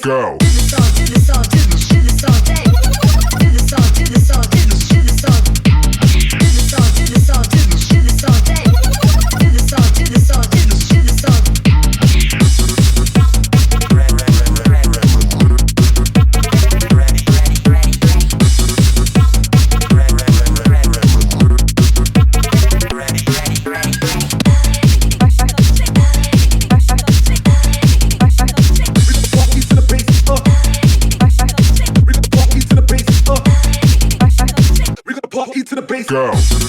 Go. Do the song, do the song, do the song, day. Do the song, do the song, do the song. Do the song, do the song, do the song, day. Do the song, do the song, do the song. Go.